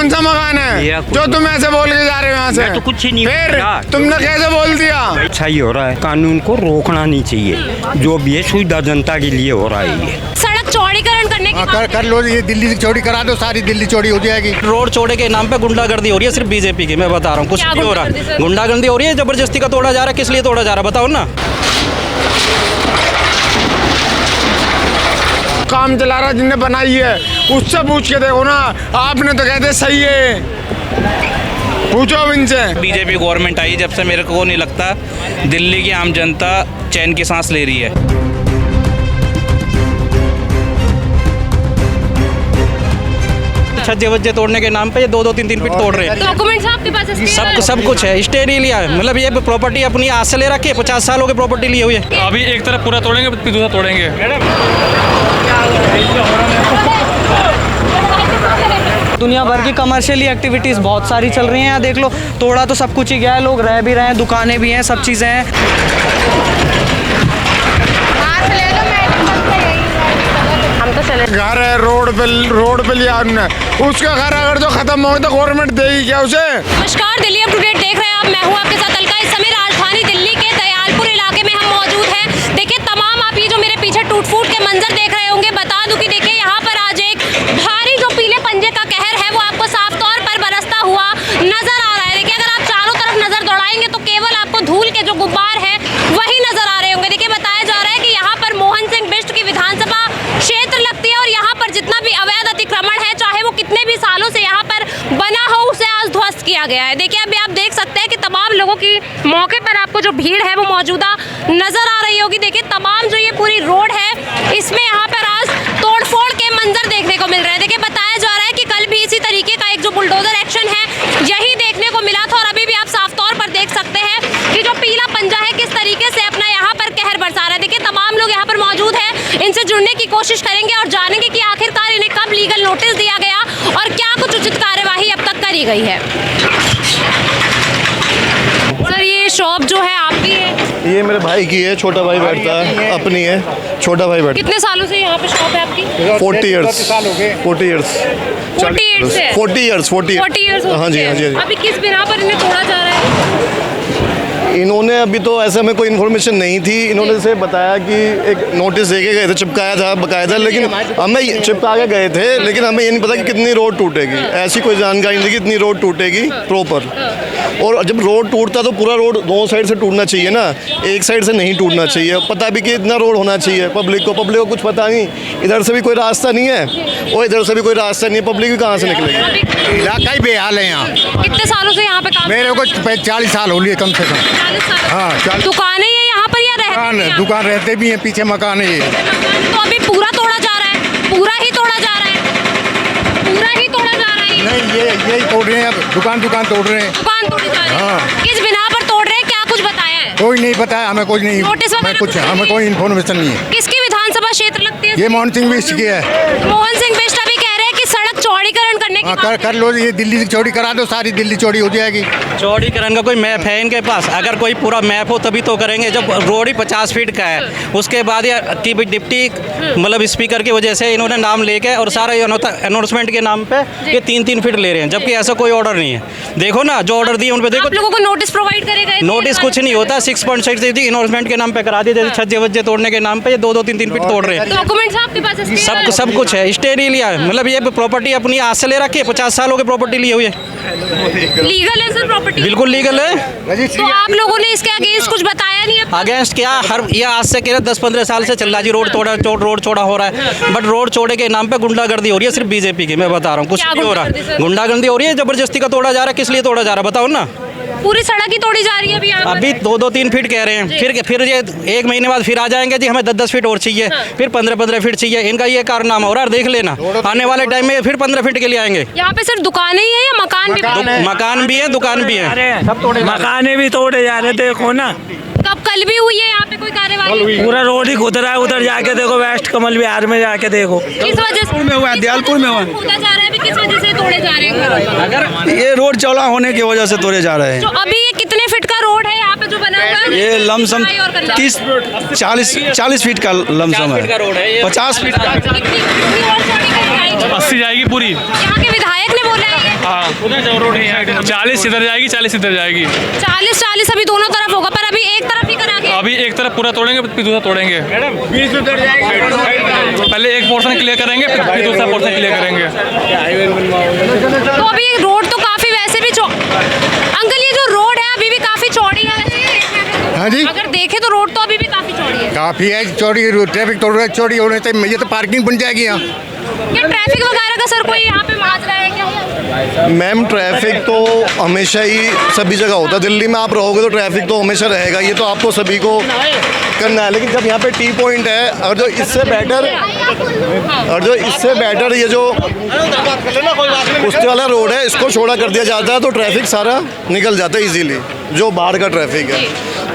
कौन सा मकान है जो तुम ऐसे बोल के जा रहे हो यहाँ से? तो कुछ ही नहीं, फिर तुमने कैसे बोल दिया? अच्छा ही हो रहा है, कानून को रोकना नहीं चाहिए, जो भी है सुविधा जनता के लिए हो रहा है। ये सड़क चौड़ीकरण करने की कर लो, ये दिल्ली चौड़ी करा दो, सारी दिल्ली चौड़ी हो जाएगी। रोड चौड़े के नाम पे गुंडागर्दी हो रही है सिर्फ बीजेपी की, मैं बता रहा हूँ, कुछ नहीं हो रहा है। गुंडागर्दी हो रही है, जबरदस्ती का तोड़ा जा रहा है, किस लिए तोड़ा जा रहा है बताओ ना। काम चला रहा जिनने बनाई है उससे पूछ के देखो ना, आपने तो कहते सही है, पूछो अब इनसे। बीजेपी गवर्नमेंट आई जब से मेरे को नहीं लगता दिल्ली की आम जनता चैन की सांस ले रही है। छज्जे वज्जे तोड़ने के नाम पे ये 2-2 3-3 फीट तोड़ रहे हैं। डॉक्यूमेंट्स आपके पास सब कुछ है, स्टे नहीं लिया है, मतलब ये प्रॉपर्टी अपनी आज से ले रखी है, 50 सालों की प्रॉपर्टी ली हुई है। अभी एक तरफ पूरा तोड़ेंगे फिर दूसरा तोड़ेंगे। दुनिया भर की कमर्शियली एक्टिविटीज़ बहुत सारी चल रही हैं, यहाँ देख लो, तोड़ा तो सब कुछ ही गया है, लोग रह भी रहे हैं, दुकानें भी हैं, सब चीज़ें हैं। हम तो चले घर है रोड पे लिया उन्होंने, उसका घर अगर जो खत्म हो तो गवर्नमेंट देगी क्या उसे? नमस्कार, दिल्ली अप टू डेट देख रहे हैं आप, मैं हूं आपके साथ अलका। इस समय राजधानी दिल्ली के दयालपुर इलाके में हम मौजूद हैं। देखिए तमाम आप ये जो मेरे पीछे टूट फूट के मंजर देख रहे होंगे, बता दूं कि देखिए यहाँ पर आज एक भारी जो पीले पंजे का कहर है वो आपको साफ तौर पर बरसता हुआ नजर आ रहा है। देखिए अगर आप चारों तरफ नजर दौड़ाएंगे तो केवल आपको धूल के जो गुब्बार है वही नजर आ रहे होंगे। देखिए बताया जा रहा है कि यहाँ पर मोहन सिंह बिष्ट की विधानसभा क्षेत्र लगती है और यहाँ पर जितना भी अवैध अतिक्रमण है, चाहे वो कितने भी सालों से यहाँ पर बना हो, उसे आज ध्वस्त किया गया है। देखिए अभी आप देख सकते हैं कि तमाम लोगों की मौके पर आपको जो भीड़ है वो मौजूदा नजर आ रही होगी। देखिए तमाम जो ये पूरी रोड है इसमें यहाँ पर आज तोड़फोड़ के मंजर देखने को मिल रहे हैं। देखिए बताया जा रहा है कि कल भी इसी तरीके का एक जो बुलडोजर एक्शन है यही देखने को मिला था और अभी भी आप साफ तौर पर देख सकते हैं कि जो पीला पंजा है किस तरीके से अपना यहाँ पर कहर बरसा रहा है। देखिए तमाम लोग यहाँ पर मौजूद हैं, इनसे जुड़ने की कोशिश करेंगे और जानेंगे कि आखिरकार इन्हें कब लीगल नोटिस दिया गया और क्या कुछ उचित कार्यवाही अब तक करी गई है। सर ये शॉप जो है आपकी है? ये मेरे भाई की है, छोटा भाई बैठता है, अपनी है, छोटा भाई बैठता है। कितने सालों से यहाँ पे शॉप है आपकी? 40 इयर्स 40 इयर्स हाँ जी हाँ जी। अभी किस बिना पर इन्हें तोड़ा जा रहा है? इन्होंने अभी तो ऐसे हमें कोई इन्फॉर्मेशन नहीं थी, इन्होंने से बताया कि एक नोटिस दे के गए थे, चिपकाया था बकायदा, लेकिन हमें चिपका के गए थे, लेकिन हमें ये नहीं पता कि कितनी रोड टूटेगी, ऐसी कोई जानकारी नहीं थी कि इतनी रोड टूटेगी प्रॉपर। और जब रोड टूटता तो पूरा रोड दोनों साइड से टूटना चाहिए ना, एक साइड से नहीं टूटना चाहिए। पता भी कि इतना रोड होना चाहिए, पब्लिक को कुछ पता नहीं, इधर से भी कोई रास्ता नहीं है और इधर से भी कोई रास्ता नहीं है, पब्लिक भी कहाँ से निकलेगी? इलाका ही बेहाल है यहाँ। कितने सालों से यहाँ पे काम? मेरे को 40 साल हो लिए कम से कम। हाँ, 40। दुकानें हैं यहाँ पर या रहते? दुकान रहते भी हैं, पीछे मकान है। तो अभी पूरा तोड़ा जा रहा है, पूरा ही तोड़ा जा रहा है, पूरा ही तोड़ा जा रहा है? नहीं, यही तोड़ रहे हैं, अब दुकान तोड़ रहे हैं। दुकान तोड़ी जा रही है। हाँ। किस बिना पर तोड़ रहे हैं, क्या कुछ बताया है? कोई नहीं बताया हमें, कुछ नहीं, नोटिस वगैरह कुछ हमें कोई इन्फॉर्मेशन नहीं है। किसकी विधानसभा क्षेत्र लगती है? ये मोहन सिंह बिष्ट की है। मोहन सिंह बिष्ट अभी कह रहे हैं कि सड़क चौड़ीकरण करने की बात कर लो, ये दिल्ली चौड़ी करा दो, सारी दिल्ली चौड़ी हो जाएगी। चौड़ीकरण का कोई मैप है इनके पास? अगर कोई पूरा मैप हो तभी तो करेंगे। जब रोड ही 50 फीट का है, उसके बाद ये डिप्टी मतलब स्पीकर की वजह से इन्होंने नाम लेके और सारा अनाउंसमेंट के नाम पे ये 3-3 फीट ले रहे हैं, जबकि ऐसा कोई ऑर्डर नहीं है। देखो ना जो ऑर्डर दिए उन पे देखो। आप लोगों को नोटिस प्रोवाइड करेगा? नोटिस कुछ नहीं होता, 6.6 अनाउंसमेंट के नाम पे करा दिए, जैसे छज्जे वज्जे तोड़ने के नाम पे ये 2-2 3-3 फीट तोड़ रहे हैं। डॉक्यूमेंट्स आपके पास? सब कुछ है, स्टे नहीं लिया है, मतलब ये प्रॉपर्टी अपनी आज से ले रखी है, 50 सालों की प्रॉपर्टी ली हुई है। लीगल है सर प्रॉपर्टी? बिल्कुल लीगल है। तो आप लोगों ने इसके अगेंस्ट कुछ बताया नहीं? अगेंस्ट क्या, हर ये आज से कह रहे 10-15 साल से चल रहा जी, रोड चौड़ा हो रहा है, बट रोड चौड़े के नाम पे गुंडागर्दी हो रही है सिर्फ बीजेपी की, मैं बता रहा हूँ, कुछ नहीं हो रहा है। गुंडागर्दी हो रही है, जबरदस्ती का तोड़ा जा रहा है, किस लिए तोड़ा जा रहा है बताओ ना। पूरी सड़क ही तोड़ी जा रही है अभी 2-2-3 फीट कह रहे हैं, फिर ये 1 महीने बाद फिर आ जाएंगे जी हमें 10-10 फीट और चाहिए, फिर 15-15 फीट चाहिए। इनका ये कारनामा हो रहा है, देख लेना आने वाले टाइम में फिर 15 फीट के लिए आएंगे। यहाँ पे सिर्फ दुकानें ही है या मकान भी? मकान भी है, दुकान भी है, मकाने भी तोड़े जा रहे, देखो ना। कब कल भी हुई है यहाँ पे कोई कार्यवाही? पूरा रोड ही खुद रहा है, उधर जाके देखो, वेस्ट कमल विहार में जाके देखो। किस वजह से हुआ है, दयालपुर में हुआ। जा रहा है अभी, किस वजह से तोड़े जा रहे हैं? अगर ये रोड चौड़ा होने की वजह से तोड़े जा रहे हैं। तो अभी ये कितने फीट का रोड है यहाँ पे जो बना हुआ है? ये लमसम 40 फीट का लमसम है, 50 फीट का। 80 जाएगी पूरी। यहाँ के विधायक ने बोला है हाँ 40 इधर जाएगी, 40 इधर जाएगी। 40 अभी दोनों तरफ होगा, पर अभी एक तरफ ही करांगे। अभी एक तरफ पूरा तोड़ेंगे, फिर दूसरा तोड़ेंगे। 20 उधर जाएगी। पहले एक पोर्शन क्लियर करेंगे, फिर दूसरा पोर्शन क्लियर करेंगे। तो अभी रोड तो काफी वैसे भी अंकल ये जो रोड है अभी भी काफी चौड़ी है। हाँ जी, अगर देखें तो रोड तो अभी भी काफी चौड़ी है। काफ़ी है चौड़ी, ट्रैफिक थोड़ा चौड़ी होने से ये तो पार्किंग बन जाएगी यहाँ। क्या ट्रैफिक वगैरह का सर कोई यहाँ पे माजरा है क्या? मैम ट्रैफिक तो हमेशा ही सभी जगह होता है। दिल्ली में आप रहोगे तो ट्रैफिक तो हमेशा रहेगा, ये तो आपको सभी को करना है। लेकिन जब यहाँ पे टी पॉइंट है और जो इससे बेटर ये जो कुश्ती वाला रोड है इसको छोड़ा कर दिया जाता है तो ट्रैफिक सारा निकल जाता है इजीली। जो बाहर का ट्रैफिक है,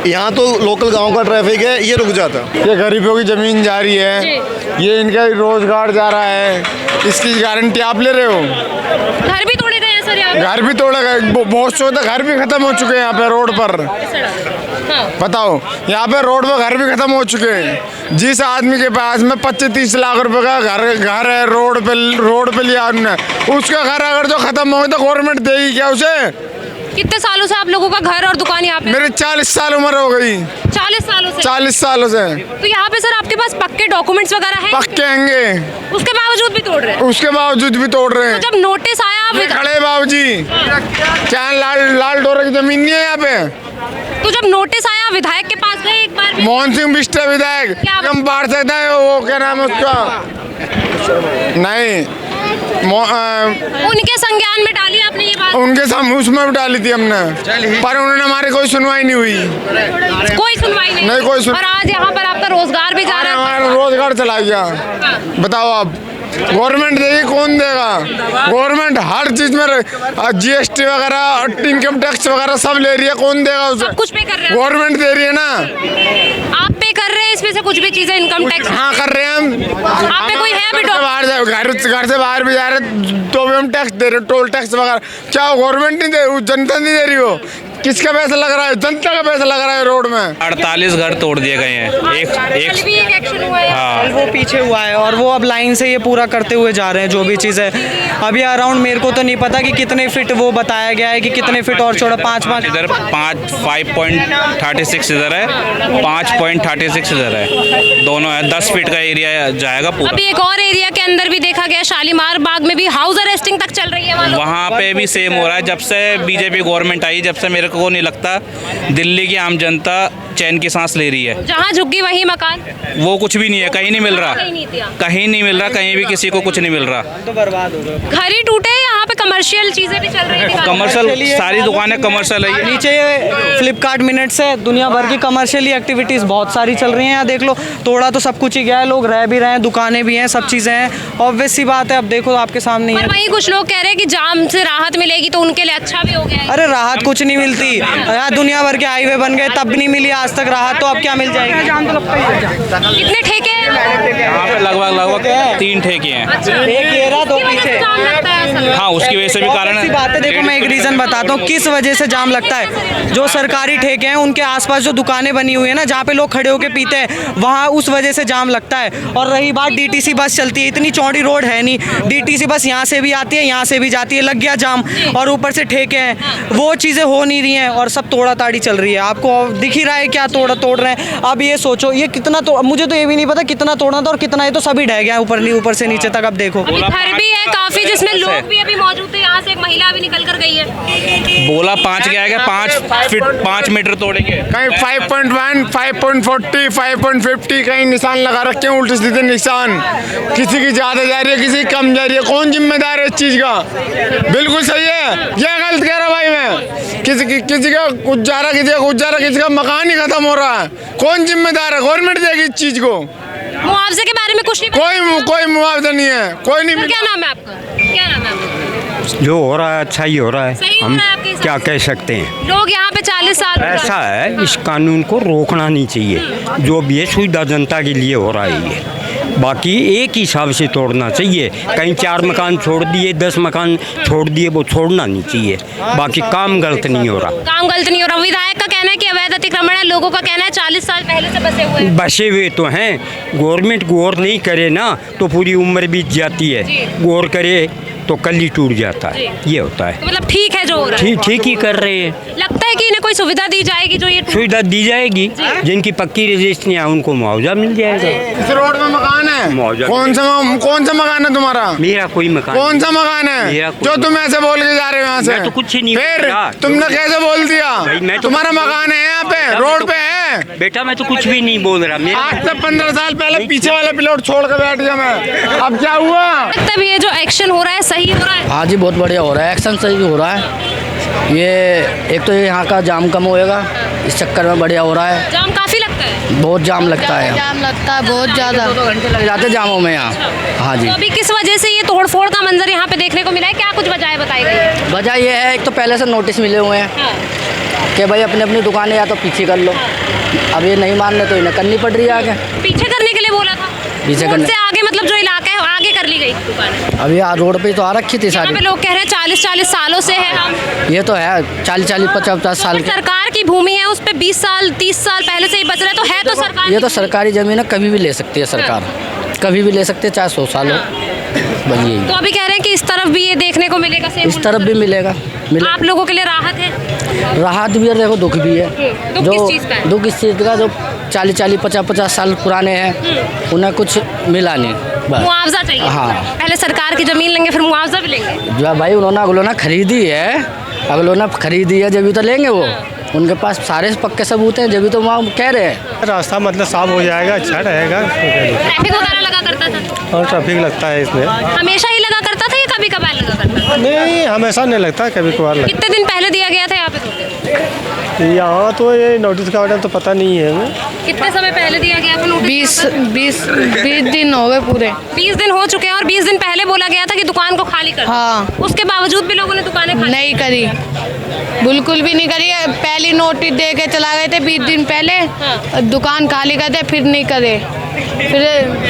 यहाँ तो लोकल गांव का ट्रैफिक है, ये रुक जाता है। ये गरीबों की ज़मीन जा रही है, ये इनका रोजगार जा रहा है, इसकी गारंटी आप ले रहे हो। घर भी तोड़े गए हैं सर यहाँ पे? घर भी तोड़े गए, बहुत से घर भी खत्म हो चुके हैं यहाँ पे रोड पर। बताओ, यहाँ पे रोड पर घर भी खत्म हो चुके हैं। जिस आदमी के पास में 25-30 लाख रुपए का घर है, रोड पे लिया उन्होंने, उसका घर अगर जो खत्म हो तो गवर्नमेंट देगी क्या उसे? कितने सालों से आप लोगों का घर और दुकान यहाँ पे? मेरे 40 साल उम्र हो गई। 40 सालों से? 40 सालों से। तो यहाँ पे सर आपके पास पक्के डॉक्यूमेंट्स वगैरह हैं? पक्के होंगे, उसके बावजूद भी तोड़ रहे हैं? उसके बावजूद भी तोड़ रहे हैं। तो जब नोटिस आया आप खड़े बाबूजी, क्या लाल डोरा की जमीन नहीं है यहाँ पे? तो जब नोटिस आया विधायक के पास गए एक बार भी? मोहन सिंह बिष्ट विधायक, हम बाढ़ सकते हैं, वो क्या नाम है उसका, नहीं उनके संज्ञान में डाली आपने ये बात? उनके सामने उसमें भी डाली थी हमने, पर उन्होंने हमारी कोई सुनवाई नहीं हुई। कोई सुनवाई नहीं कोई सुनवाई। और आज यहाँ पर आपका रोजगार भी जा रहा है? हमारा रोजगार चला गया। बताओ आप, गवर्नमेंट देगी, कौन देगा? गवर्नमेंट हर चीज में GST वगैरह, इनकम टैक्स वगैरह सब ले रही है, कौन देगा उसे? कुछ पे कर रहे हैं? गवर्नमेंट दे रही है ना। आप पे कर रहे हैं इसमें से कुछ भी चीजें, इनकम टैक्स? हाँ कर रहे हैं हम। आप पे कोई है अभी घर से बाहर भी जा रहे तो भी हम टैक्स दे रहे, टोल टैक्स वगैरह। क्या गवर्नमेंट नहीं दे, जनता नहीं दे रही हो? किसका पैसा लग रहा है? जनता का पैसा लग रहा है रोड में। 48 घर तोड़ दिए गए हैं। कल भी एक एक्शन हुआ है। हाँ। वो पीछे हुआ है और वो अब लाइन से ये पूरा करते हुए जा रहे हैं जो भी चीज़ है। अभी अराउंड मेरे को तो नहीं पता कि कितने फिट वो बताया गया है कि कितने फिट और छोड़ा, 5 इधर 5.36 इधर है, 5.36 इधर है, दोनों है। 10 फीट का एरिया जाएगा पूरा। अभी एक और एरिया के अंदर भी देखा गया, शालीमार बाग में भी हाउस अरेस्टिंग तक चल रही है वहाँ पे भी सेम हो रहा है। जब से बीजेपी गवर्नमेंट आई, जब से मेरे को नहीं लगता दिल्ली की आम जनता चैन की सांस ले रही है। जहाँ झुग्गी वही मकान, वो कुछ भी नहीं है, कहीं नहीं मिल रहा, कहीं नहीं मिल रहा, कहीं भी किसी को कुछ नहीं मिल रहा। तो बर्बाद हो गए। घर ही टूटे, यहाँ पे कमर्शियल चीजें भी चल रही है। कमर्शियल सारी दुकानें कमर्शियल है। नीचे फ्लिपकार्ट मिनट्स है, दुनिया भर की कमर्शियली एक्टिविटीज बहुत सारी चल रही हैं। यहाँ देख लो, तोड़ा तो सब कुछ ही गया है, लोग रह भी रहे हैं, दुकानें भी हैं, सब चीजें हैं। ऑब्वियस सी बात है, अब देखो आपके सामने ही है। वहीं कुछ लोग कह रहे हैं कि जाम से राहत मिलेगी तो उनके लिए अच्छा भी हो गया है। अरे राहत कुछ नहीं मिलती, यहाँ दुनिया भर के हाईवे बन गए तब भी नहीं मिली आज तक राहत, तो अब क्या मिल जाएगी? कितने ठेके हैं? यहाँ पे लगभग 3 ठेके हैं। एक ये रहा, 2 पीछे। जाम लगता है असल में। हाँ, उसकी वजह से भी कारण ऐसी बात है। देखो मैं एक रीज़न बताता हूँ किस वजह से जाम लगता है। जो सरकारी ठेके हैं उनके आसपास जो दुकानें बनी हुई है ना, जहाँ पे लोग खड़े होकर पीते हैं, वहाँ उस वजह से जाम लगता है। और रही बात, DTC बस चलती है, इतनी चौड़ी रोड है नहीं, DTC बस यहाँ से भी आती है, यहाँ से भी जाती है, लग गया जाम। और ऊपर से ठेके हैं, वो चीज़ें हो नहीं रही हैं और सब तोड़ा ताड़ी चल रही है। आपको दिख ही रहा है क्या तोड़ रहे हैं। अब ये सोचो, ये कितना तो मुझे तो ये भी नहीं पता कितना तोड़ना था और कितना, ये तो सभी ढह गया ऊपर से नीचे तक। अब देखो अभी घर भी है काफी जिसमें लोग भी अभी मौजूद थे, यहाँ से एक महिला भी निकल कर गई है। बोला 5 गया है, 5 मीटर तोड़ेंगे। कहीं 5.1, 5.40, 5.50 कहीं निशान लगा रखे हैं, उल्टे सीधे निशान। किसी की ज़्यादा जा रही है, किसी की कम जा रही है। कौन जिम्मेदार है इस चीज़ का? बिल्कुल सही है, ये गलत कह रहा भाई मैं। किसी का गुजारा, किसी का मकान ही खत्म हो रहा है। कौन जिम्मेदार है? गवर्नमेंट देगी इस चीज़ को। मुआवजे के बारे में कुछ नहीं? कोई मुआवजा नहीं है, कोई नहीं। क्या नाम है आपका? क्या नाम है आपका? जो हो रहा है अच्छा ही हो रहा है, सही हो हम रहा है आपके हिसाब क्या से? कह सकते हैं। लोग यहाँ पे 40 साल ऐसा है, इस कानून को रोकना नहीं चाहिए। जो भी है सुविधा जनता के लिए हो रहा है ये, बाकी एक ही हिसाब से तोड़ना चाहिए। कहीं 4 मकान छोड़ दिए, 10 मकान छोड़ दिए, वो छोड़ना नहीं चाहिए। बाकी काम गलत नहीं हो रहा, काम गलत नहीं हो रहा। विधायक का कहना है कि अवैध अतिक्रमण है, लोगों का कहना है 40 साल पहले से बसे हुए हैं। बसे हुए तो हैं, गवर्नमेंट गौर नहीं करे ना तो पूरी उम्र बीत जाती है। गौर करे तो कल ही टूट जाता है, ये होता है। तो मतलब ठीक है जो हो रहा है, ठीक ही कर रहे हैं। लगता है कि इन्हें कोई सुविधा दी जाएगी जो ये सुविधा दी जाएगी, जिनकी पक्की रजिस्ट्रियाँ उनको मुआवजा मिल जाएगा। इस रोड में मकान है, मुआवजा कौन सा मकान है तुम्हारा? मेरा कोई मकान कौन सा मकान है मेरा कोई जो तुम ऐसे बोल के जा रहे हो यहाँ से? मैं तो कुछ ही नहीं फिर बोल रहा। तुमने कैसे बोल दिया? भाई, मैं तो तुम्हारा कुछ नहीं मकान है यहाँ पे, रोड पे है। बेटा, मैं तो कुछ भी नहीं बोल रहा। मेरा आज से 15 साल पहले पीछे वाला प्लॉट छोड़ कर बैठ गया मैं, अब क्या हुआ? लगता है ये जो एक्शन हो रहा है सही हो रहा है? हाँ जी, बहुत बढ़िया हो रहा है, एक्शन सही हो रहा है। ये एक तो यहाँ का जाम कम होएगा, इस चक्कर में बढ़िया हो रहा है। जाम काफी लगता है? बहुत जाम लगता है, जाम लगता है बहुत ज़्यादा, 2 घंटे लग जाते हैं जामों में यहाँ। हाँ जी, तो अभी किस वजह से ये तोड़फोड़ का मंजर यहाँ पे देखने को मिला है? क्या कुछ वजह बताई गई है? वजह ये है, एक तो पहले से नोटिस मिले हुए हैं कि भाई अपनी अपनी दुकानें या तो पीछे कर लो। अब ये नहीं मान रहे तो इन्हें करनी पड़ रही है आगे। पीछे करने के लिए बोला था? पीछे करने से आगे मतलब जो इलाका है आगे कर ली गई दुकानें? अभी यहाँ रोड पे तो आ रखी थी यहाँ पे सारी। लोग कह रहे हैं 40-40 सालों से है हम। ये तो है 40-40, 50-50 साल के। सरकार की भूमि है, उस पे 20 साल 30 साल पहले से ही बच रहा है, तो है तो सरकार। ये तो सरकारी ज़मीन है, कभी भी ले सकती है सरकार, कभी भी ले सकती है, चाहे 100 साल हो। बस यही, तो अभी कह रहे हैं कि इस तरफ भी ये देखने को मिलेगा, इस तरफ भी मिलेगा। आप लोगों के लिए राहत है? राहत भी है, देखो दुख भी है। दुख किस चीज़ का है? दुख इस चीज़ का, जो 40-40, 50-50 साल पुराने हैं, उन्हें कुछ मिला नहीं, बस। मुआवजा चाहिए। हाँ। पहले सरकार की जमीन लेंगे फिर मुआवजा भी लेंगे। जो भाई उन्होंने अगलोना खरीदी है, अगलोना खरीदी है, जब भी तो लेंगे वो। उनके पास सारे पक्के सबूत हैं, जब भी तो वहाँ कह रहे हैं। रास्ता मतलब साफ हो जाएगा, अच्छा रहेगा। ट्रैफिक वगैरह लगा करता था? और ट्रैफिक लगता है इसमें? हमेशा ही लगा करता था या कभी कभार लगा करता था? नहीं, हमेशा नहीं लगता, कभी कभार लगता। कितने दिन पहले दिया गया था यहाँ पे? यहाँ तो ये नोटिस का ऑर्डर तो पता नहीं है हमें। कितने समय पहले दिया गया था नोटिस? 20 दिन हो गए पूरे। 20 दिन हो चुके हैं और 20 दिन पहले बोला गया था कि दुकान को खाली कर। हाँ। उसके बावजूद भी लोगों ने दुकानें खाली नहीं करी, बिल्कुल भी नहीं करी। पहली नोटिस दे के चला गए थे 20 दिन पहले, दुकान खाली करते फिर नहीं करे। फिर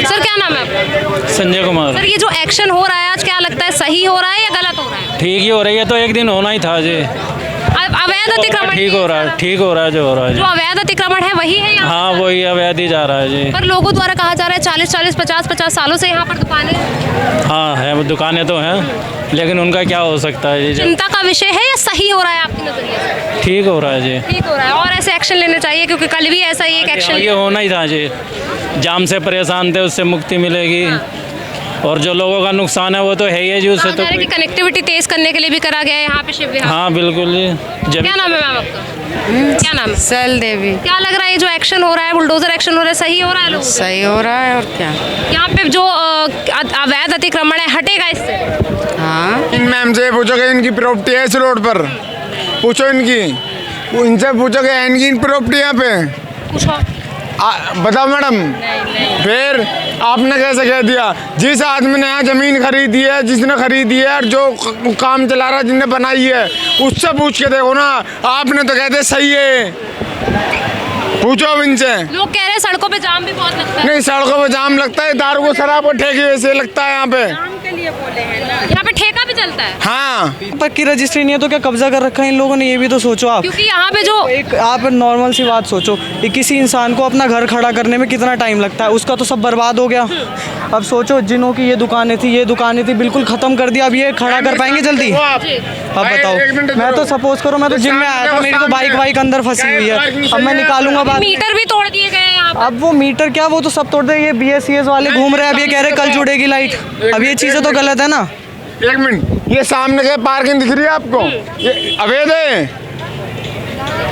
सर क्या नाम है आपका? संजय कुमार। सर ये जो एक्शन हो रहा है आज क्या लगता है, सही हो रहा है या गलत हो रहा है? ठीक ही हो रही है, तो एक दिन होना ही था जी। अवैध अतिक्रमण ठीक हो रहा है, ठीक हो रहा है जो हो रहा है जो जी। अवैध अतिक्रमण है वही है यहाँ? हाँ, वही अवैध ही जा रहा है जी। पर लोगों द्वारा कहा जा रहा है 40-40, 50-50 सालों से यहाँ पर दुकानें। हाँ है, वो दुकानें तो हैं, लेकिन उनका क्या हो सकता है जी। चिंता का विषय है या सही हो रहा है आपकी नजरिए से? ठीक हो रहा है जी। ठीक हो रहा है और ऐसे एक्शन लेने चाहिए, क्योंकि कल भी ऐसा ही एक एक्शन ये होना ही था जी। जाम से परेशान थे, उससे मुक्ति मिलेगी। और जो लोगों का नुकसान है वो तो है ही है जी, उससे तो कि कनेक्टिविटी तेज करने के लिए भी करा गया है यहाँ पे शिव विहार। हाँ बिल्कुल जी। जब क्या नाम है मैम आपका? क्या नाम है? सल देवी। क्या लग रहा है ये जो एक्शन हो रहा है, बुलडोजर एक्शन हो रहा है, सही हो रहा है? लोगों को सही हो रहा है और क्या। यहाँ पे जो अवैध अतिक्रमण है हटेगा इससे? हाँ, इन मैम से पूछो कि इनकी प्रॉपर्टी है इस रोड पर, पूछो इनकी, इनसे पूछो कि है इनकी प्रॉपर्टी यहाँ पे, पूछो। बताओ मैडम। फिर आपने कैसे कह दिया? जिस आदमी ने यहाँ ज़मीन खरीदी है, जिसने खरीदी है और जो काम चला रहा है, जिसने बनाई है, उससे पूछ के देखो ना। आपने तो कहते सही है, पूछो अब इनसे। लोग कह रहे हैं सड़कों पे जाम भी बहुत लगता है। नहीं, सड़कों पे जाम लगता है, दारू को शराब को ठेके वैसे लगता है यहाँ पे। यहाँ पे ठेका भी चलता है? हाँ। पक्की रजिस्ट्री नहीं है तो क्या कब्जा कर रखा है इन लोगों ने, ये भी तो सोचो आप। क्योंकि यहाँ पे जो एक आप नॉर्मल सी बात सोचो कि किसी इंसान को अपना घर खड़ा करने में कितना टाइम लगता है, उसका तो सब बर्बाद हो गया। अब सोचो जिनों की ये दुकानें थी बिल्कुल ख़त्म कर दिया, अब ये खड़ा कर पाएंगे जल्दी? अब बताओ, मैं तो सपोज करो मैं तो जिम में आया था, मेरी तो बाइक वाइक अंदर फंसी हुई है, अब मैं निकालूंगा बात। मीटर भी तोड़ दिए गए हैं यहाँ पे। अब वो मीटर क्या, वो तो सब तोड़ दे। ये BSCS वाले घूम रहे हैं, अब ये कह रहे कल जुड़ेगी लाइट। अब ये चीज़ें तो गलत है ना। एक मिनट, ये सामने के पार्किंग दिख रही है आपको? ये अवैध है,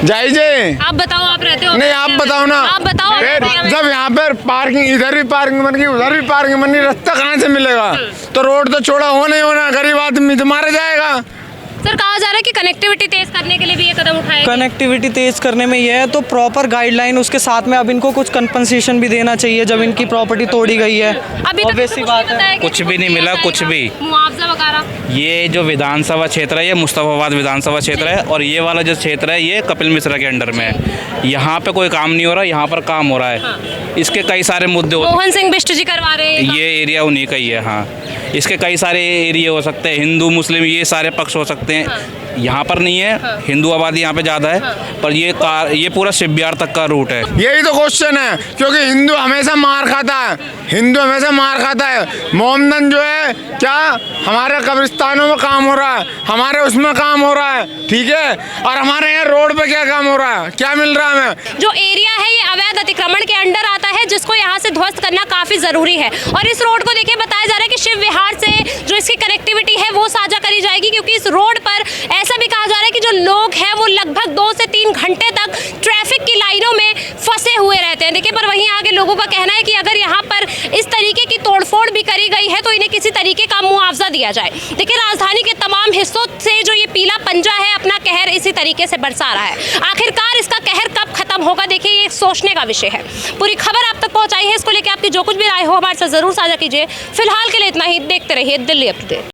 जायज है? आप बताओ, आप रहते हो? नहीं, आप बताओ ना। आप बताओ। फिर जब यहाँ पर पार्किंग, इधर भी पार्किंग बन गई, उधर भी पार्किंग बन गई, रास्ता कहाँ से मिलेगा? तो रोड तो चौड़ा होना ही होना, गरीब आदमी तो मारा जाएगा। सर कहा जा रहा है कि कनेक्टिविटी तेज करने के लिए भी ये कदम उठाए। कनेक्टिविटी तेज करने में ये है तो प्रॉपर गाइडलाइन, उसके साथ में अब इनको कुछ कंपनसेशन भी देना चाहिए जब इनकी प्रॉपर्टी तोड़ी गई है। अभी तक Obvious सी बात है। कुछ भी नहीं मिला, कुछ भी। मुआवजा वगैरह? ये जो विधानसभा क्षेत्र है, ये मुस्तफाबाद विधानसभा क्षेत्र है, और ये वाला जो क्षेत्र है ये कपिल मिश्रा के अंडर में है। यहाँ पे कोई काम नहीं हो रहा, यहाँ पर काम हो रहा है। इसके कई सारे मुद्दे होते हैं। मोहन सिंह बिष्ट जी करवा रहे हैं ये एरिया उन्हीं का ही है। हाँ, इसके कई सारे एरिया हो सकते हैं, हिंदू मुस्लिम ये सारे पक्ष हो सकते हैं। यहाँ पर नहीं है, हिंदू आबादी यहाँ पे ज़्यादा है, पर ये पूरा शिवबिहार तक का रूट है। यही तो क्वेश्चन है, क्योंकि हिंदू हमेशा मार खाता है, हिंदू हमेशा मार खाता है। मोमडन जो है क्या हमारे कब्रिस्तानों में काम हो रहा है, हमारे उसमें काम हो रहा है, ठीक है, और हमारे यहाँ रोड पे क्या काम हो रहा है, क्या मिल रहा है हमें? जो एरिया है ये अवैध अतिक्रमण के अंडर आता है, जिसको यहाँ से ध्वस्त करना काफ़ी ज़रूरी है। और इस रोड को देखिए बताया जा रहा है कि शिव विहार से जो इसकी कनेक्टिविटी है वो साझा करी जाएगी, क्योंकि इस रोड पर ऐसा भी कहा जा रहा है कि जो लोग हैं वो लगभग 2 से 3 घंटे तक ट्रैफिक की लाइनों में फंसे हुए रहते हैं। देखिए, पर वहीं आगे लोगों का कहना है कि अगर यहाँ पर इस तरीके की तोड़फोड़ भी करी गई है तो इन्हें किसी तरीके का मुआवजा दिया जाए। देखिए, राजधानी के तमाम हिस्सों से जो ये पीला पंजा है अपना कहर इसी तरीके से बरसा रहा है। आखिरकार इसका कहर कब खत्म होगा, देखिए ये सोचने का विषय है। पूरी खबर आप तक पहुंचाई है, इसको लेकर आपकी जो कुछ भी राय हो हमारे साथ जरूर साझा कीजिए। फिलहाल के लिए इतना ही, देखते रहिए दिल्ली अपडेट।